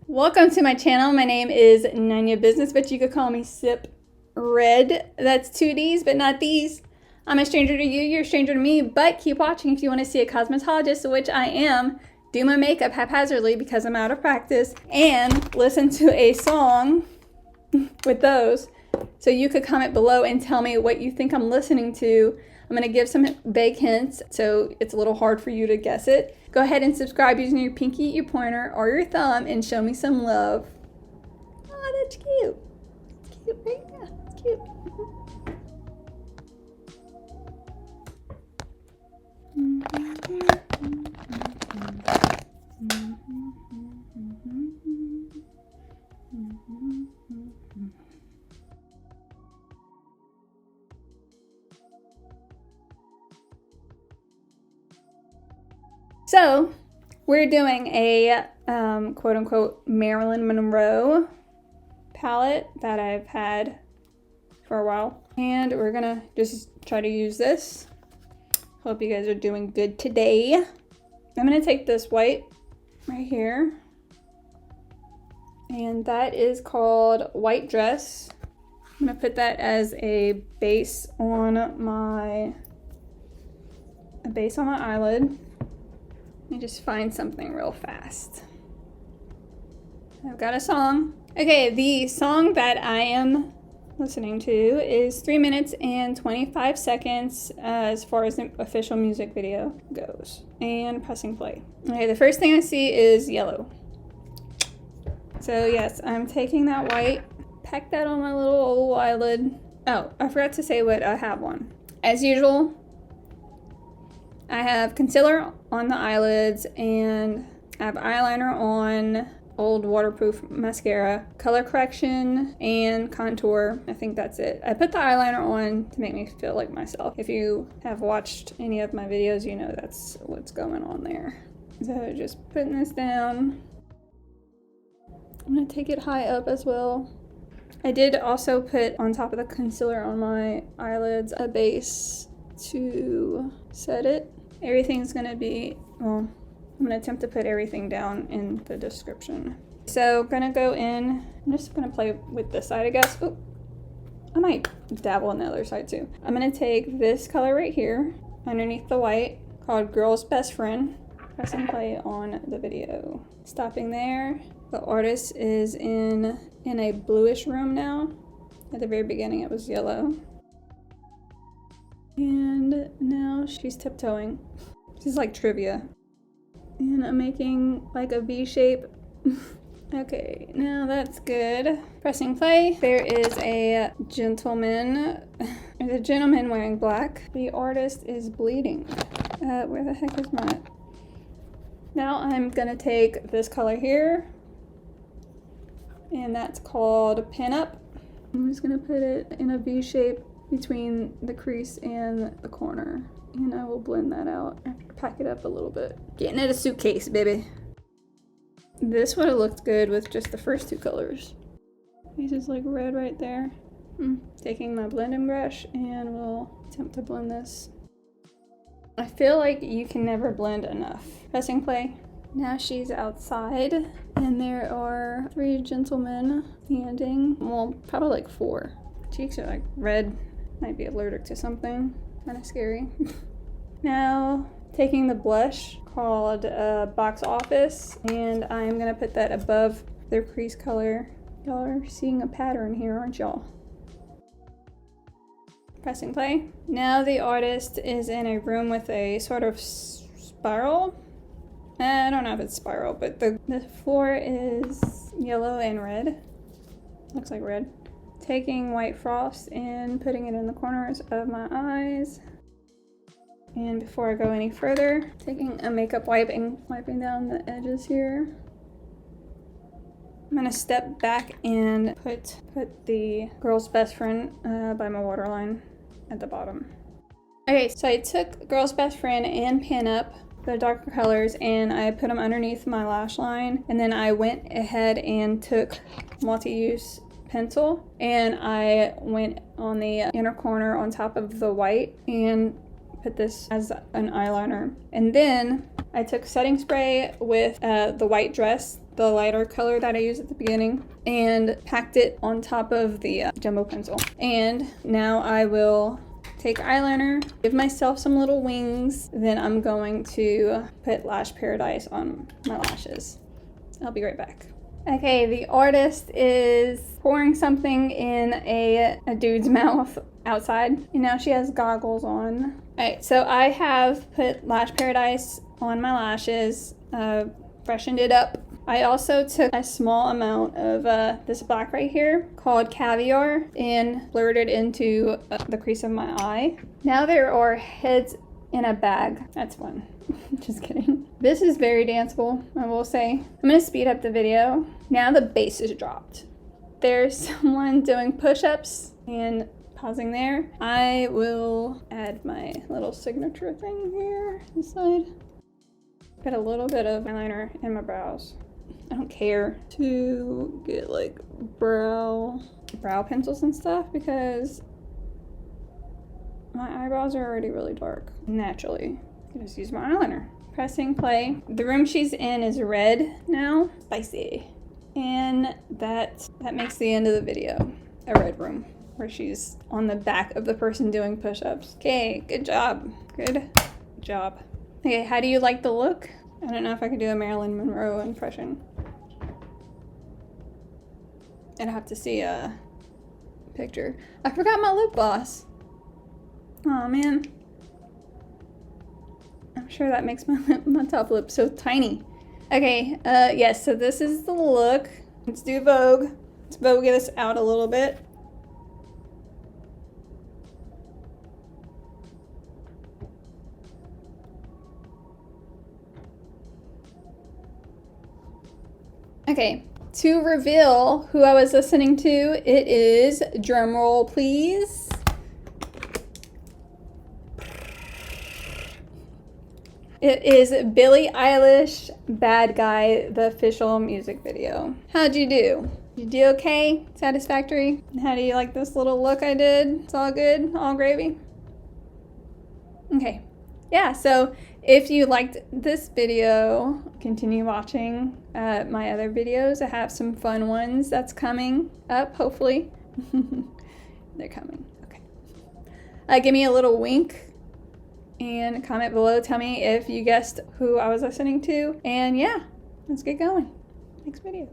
Welcome to my channel. My name is Nanya Business, but you could call me sipredd. That's two D's, but not these. I'm a stranger to you, you're a stranger to me, but keep watching if you want to see a cosmetologist, which I am, do my makeup haphazardly because I'm out of practice, and listen to a song with those. So you could comment below and tell me what you think I'm listening to. I'm going to give some vague hints, so it's a little hard for you to guess it. Go ahead and subscribe using your pinky, your pointer, or your thumb and show me some love. Oh, that's cute. It's cute, right? Yeah, it's cute. So, we're doing a quote-unquote MARILYN Monroe palette that I've had for a while. And we're gonna just try to use this. Hope you guys are doing good today. I'm gonna take this white right here. And that is called White Dress. I'm gonna put that as a base on my eyelid. Let me just find something real fast. I've got a song. Okay, the song that I am listening to is 3 minutes and 25 seconds as far as the official music video goes. And pressing play. Okay, the first thing I see is yellow. So yes, I'm taking that white, pack that on my little old eyelid. Oh, I forgot to say what I have on. As usual, I have concealer on the eyelids and I have eyeliner on, old waterproof mascara, color correction, and contour. I think that's it. I put the eyeliner on to make me feel like myself. If you have watched any of my videos, you know that's what's going on there. So just putting this down. I'm gonna take it high up as well. I did also put on top of the concealer on my eyelids a base to set it. Everything's gonna be, well, I'm gonna attempt to put everything down in the description. So gonna go in, I'm just gonna play with this side, I guess. Oh, I might dabble on the other side too. I'm gonna take this color right here underneath the white called Girl's Best Friend. Press and play on the video. Stopping there. The artist is in a bluish room now. At the very beginning it was yellow. And now she's tiptoeing. This is like trivia. And I'm making like a V shape. Okay, now that's good. Pressing play. There is a gentleman. There's a gentleman wearing black. The artist is bleeding. Where the heck is my... Now I'm gonna take this color here. And that's called Pinup. I'm just gonna put it in a V shape between the crease and the corner, and I will blend that out after pack it up a little bit. Getting it a suitcase, baby. This would have looked good with just the first two colors. This is like red right there. Taking my blending brush and we'll attempt to blend this. I feel like you can never blend enough. Pressing play. Now she's outside and there are 3 gentlemen standing. Well, probably like 4. Cheeks are like red. Might be allergic to something. Kind of scary. Now, taking the blush called Box Office, and I'm gonna put that above their crease color. Y'all are seeing a pattern here, aren't y'all? Pressing play. Now the artist is in a room with a sort of spiral. I don't know if it's spiral, but the floor is yellow and red. Looks like red. Taking white frost and putting it in the corners of my eyes. And before I go any further, taking a makeup wipe and wiping down the edges here. I'm gonna step back and put the Girl's Best Friend by my waterline at the bottom. Okay, so I took Girl's Best Friend and Pinup, the darker colors, and I put them underneath my lash line. And then I went ahead and took multi-use pencil and I went on the inner corner on top of the white and put this as an eyeliner. And then I took setting spray with the white dress, the lighter color that I used at the beginning, and packed it on top of the jumbo pencil. And now I will take eyeliner, give myself some little wings, then I'm going to put Lash Paradise on my lashes. I'll be right back. Okay, the artist is pouring something in a dude's mouth outside, and now she has goggles on. Alright, so I have put Lash Paradise on my lashes, freshened it up. I also took a small amount of this black right here called Caviar and blurred it into the crease of my eye. Now there are heads in a bag. That's fun. Just kidding. This is very danceable, I will say. I'm gonna speed up the video. Now the bass is dropped. There's someone doing push-ups and pausing there. I will add my little signature thing here inside. Got a little bit of eyeliner in my brows. I don't care to get like brow pencils and stuff because my eyebrows are already really dark naturally. I just use my eyeliner. Pressing play. The room she's in is red now. Spicy. And that makes the end of the video a red room where she's on the back of the person doing push-ups. Okay, good job. Good job. Okay, how do you like the look? I don't know if I could do a Marilyn Monroe impression. I'd have to see a picture. I forgot my lip gloss. Oh man. I'm sure that makes my top lip so tiny. Okay, yes, so this is the look. Let's do Vogue. Let's Vogue this out a little bit. Okay, to reveal who I was listening to, it is, drumroll please, it is Billie Eilish, Bad Guy, the official music video. How'd you do? Did you do okay? Satisfactory? How do you like this little look I did? It's all good? All gravy? Okay. Yeah, so if you liked this video, continue watching my other videos. I have some fun ones that's coming up, hopefully. They're coming. Okay. Give me a little wink and comment below. Tell me if you guessed who I was listening to. And yeah, let's get going. Next video.